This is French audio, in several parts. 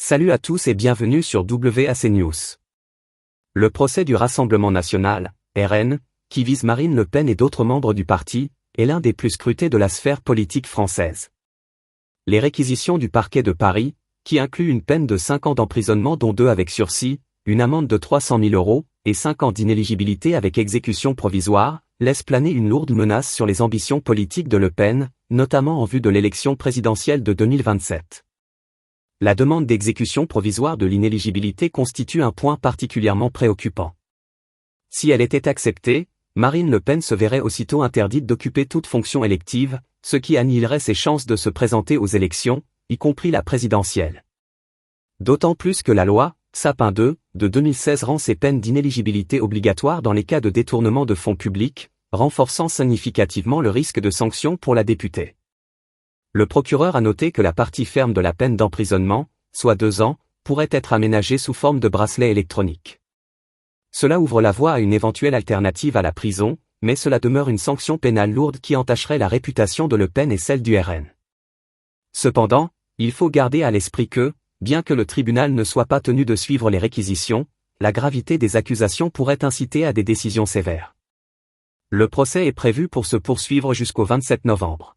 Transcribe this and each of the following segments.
Salut à tous et bienvenue sur WAC News. Le procès du Rassemblement national, RN, qui vise Marine Le Pen et d'autres membres du parti, est l'un des plus scrutés de la sphère politique française. Les réquisitions du parquet de Paris, qui incluent une peine de 5 ans d'emprisonnement dont 2 avec sursis, une amende de 300 000 € et 5 ans d'inéligibilité avec exécution provisoire, laissent planer une lourde menace sur les ambitions politiques de Le Pen, notamment en vue de l'élection présidentielle de 2027. La demande d'exécution provisoire de l'inéligibilité constitue un point particulièrement préoccupant. Si elle était acceptée, Marine Le Pen se verrait aussitôt interdite d'occuper toute fonction élective, ce qui annihilerait ses chances de se présenter aux élections, y compris la présidentielle. D'autant plus que la loi, Sapin II, de 2016 rend ces peines d'inéligibilité obligatoires dans les cas de détournement de fonds publics, renforçant significativement le risque de sanction pour la députée. Le procureur a noté que la partie ferme de la peine d'emprisonnement, soit 2 ans, pourrait être aménagée sous forme de bracelet électronique. Cela ouvre la voie à une éventuelle alternative à la prison, mais cela demeure une sanction pénale lourde qui entacherait la réputation de Le Pen et celle du RN. Cependant, il faut garder à l'esprit que, bien que le tribunal ne soit pas tenu de suivre les réquisitions, la gravité des accusations pourrait inciter à des décisions sévères. Le procès est prévu pour se poursuivre jusqu'au 27 novembre.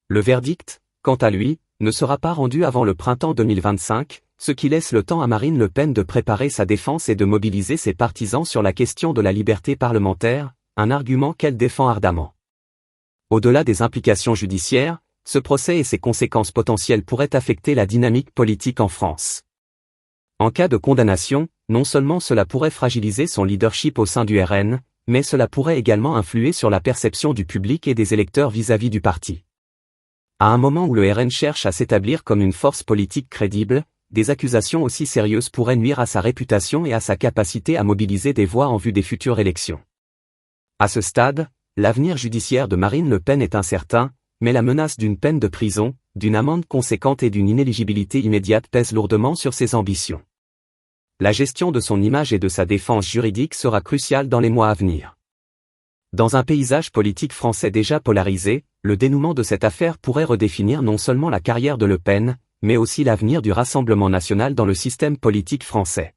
Le verdict, quant à lui, ne sera pas rendu avant le printemps 2025, ce qui laisse le temps à Marine Le Pen de préparer sa défense et de mobiliser ses partisans sur la question de la liberté parlementaire, un argument qu'elle défend ardemment. Au-delà des implications judiciaires, ce procès et ses conséquences potentielles pourraient affecter la dynamique politique en France. En cas de condamnation, non seulement cela pourrait fragiliser son leadership au sein du RN, mais cela pourrait également influer sur la perception du public et des électeurs vis-à-vis du parti. À un moment où le RN cherche à s'établir comme une force politique crédible, des accusations aussi sérieuses pourraient nuire à sa réputation et à sa capacité à mobiliser des voix en vue des futures élections. À ce stade, l'avenir judiciaire de Marine Le Pen est incertain, mais la menace d'une peine de prison, d'une amende conséquente et d'une inéligibilité immédiate pèse lourdement sur ses ambitions. La gestion de son image et de sa défense juridique sera cruciale dans les mois à venir. Dans un paysage politique français déjà polarisé, le dénouement de cette affaire pourrait redéfinir non seulement la carrière de Le Pen, mais aussi l'avenir du Rassemblement national dans le système politique français.